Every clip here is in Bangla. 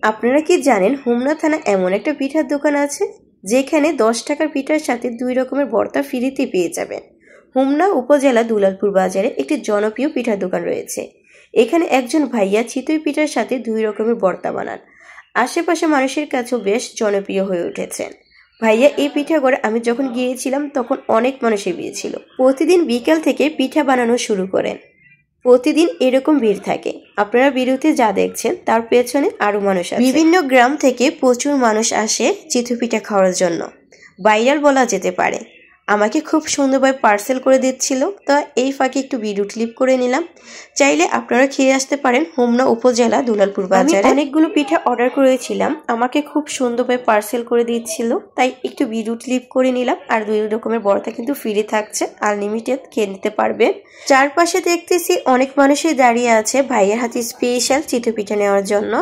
আপনারা কি জানেন হোমনা থানা এমন একটা পিঠার দোকান আছে যেখানে 10 টাকার পিঠার সাথে 2 রকমের ভর্তা ফ্রিতে পেয়ে যাবেন। হোমনা উপজেলা দুলালপুর বাজারে একটি জনপ্রিয় পিঠার দোকান রয়েছে। এখানে একজন ভাইয়া চিতই পিঠার সাথে 2 রকমের ভর্তা বানান। আশেপাশে মানুষের কাছেও বেশ জনপ্রিয় হয়ে উঠেছেন। ভাইয়া এই পিঠা করে আমি যখন গিয়েছিলাম তখন অনেক মানুষের ভিড় ছিল। প্রতিদিন বিকেল থেকে পিঠা বানানো শুরু করেন। প্রতিদিন এরকম ভিড় থাকে। আপনারা ভিডিওতে যা দেখছেন তার পেছনে আরো মানুষ আছে। বিভিন্ন গ্রাম থেকে প্রচুর মানুষ আসে চিতই পিঠা খাওয়ার জন্য। ভাইরাল বলা যেতে পারে। আমাকে খুব সুন্দরভাবে পার্সেল করে দিচ্ছিল, তো এই ফাঁকে একটু ভিডিও ক্লিপ করে নিলাম। চাইলে আপনারা খেয়ে আসতে পারেন হোমনা উপজেলা দুলালপুর বাজারে। আমি অনেকগুলো পিঠা অর্ডার করেছিলাম, আমাকে খুব সুন্দরভাবে পার্সেল করে দিচ্ছিল, তাই একটু ভিডিও ক্লিপ করে নিলাম। আর 2 রকমের ভর্তা কিন্তু ফ্রি থাকছে, আনলিমিটেড খেয়ে নিতে পারবেন। চারপাশে দেখতেছি অনেক মানুষই দাঁড়িয়ে আছে ভাইয়ের হাতে স্পেশাল চিতই পিঠা নেওয়ার জন্য।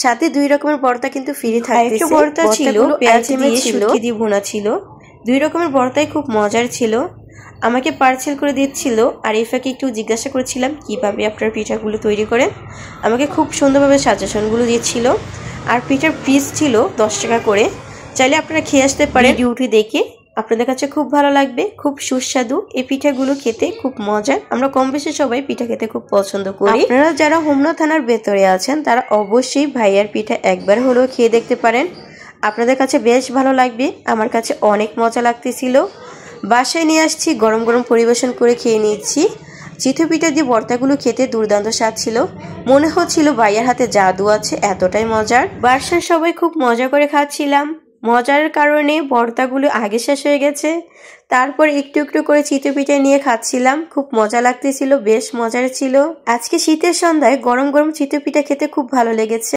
সাথে 2 রকমের ভর্তা কিন্তু ফ্রি থাকতেছে। ভর্তা ছিল পেঁয়াজ দিয়ে শুটকি দিয়ে ভুনা ছিল। 2 রকমের ভর্তাই খুব মজার ছিল। আমাকে পার্সেল করে দিচ্ছিল, আর এই ফাঁকে একটু জিজ্ঞাসা করেছিলাম কিভাবে আপনার পিঠাগুলো তৈরি করেন। আমাকে খুব সুন্দরভাবে সাজেশনগুলো দিচ্ছিল। আর পিঠার পিস ছিল 10 টাকা করে। চাইলে আপনারা খেয়ে আসতে পারেন। ভিডিওটি দেখে আপনাদের কাছে খুব ভালো লাগবে। খুব সুস্বাদু এই পিঠাগুলো খেতে, খুব মজার। আমরা কম বেশি সবাই পিঠা খেতে খুব পছন্দ করি। আপনারা যারা হোমনা থানার ভেতরে আছেন তারা অবশ্যই ভাইয়ার পিঠা একবার হলেও খেয়ে দেখতে পারেন। আপনাদের কাছে বেশ ভালো লাগবে, আমার কাছে অনেক মজা লাগতেছিল। বাসায় নিয়ে আসছি, গরম গরম পরিবেশন করে খেয়ে নিচ্ছি। চিতই পিঠা দিয়ে ভর্তাগুলো খেতে দুর্দান্ত স্বাদ ছিল। মনে হচ্ছিল ভাইয়ার হাতে জাদু আছে, এতটাই মজার। বাসায় সবাই খুব মজা করে খাচ্ছিলাম। মজার কারণে ভর্তাগুলো আগে শেষ হয়ে গেছে। তারপর একটু একটু করে চিতই পিঠা নিয়ে খাচ্ছিলাম। খুব মজা লাগতেছিল, বেশ মজার ছিল। আজকে শীতের সন্ধ্যায় গরম গরম চিতই পিঠা খেতে খুব ভালো লেগেছে।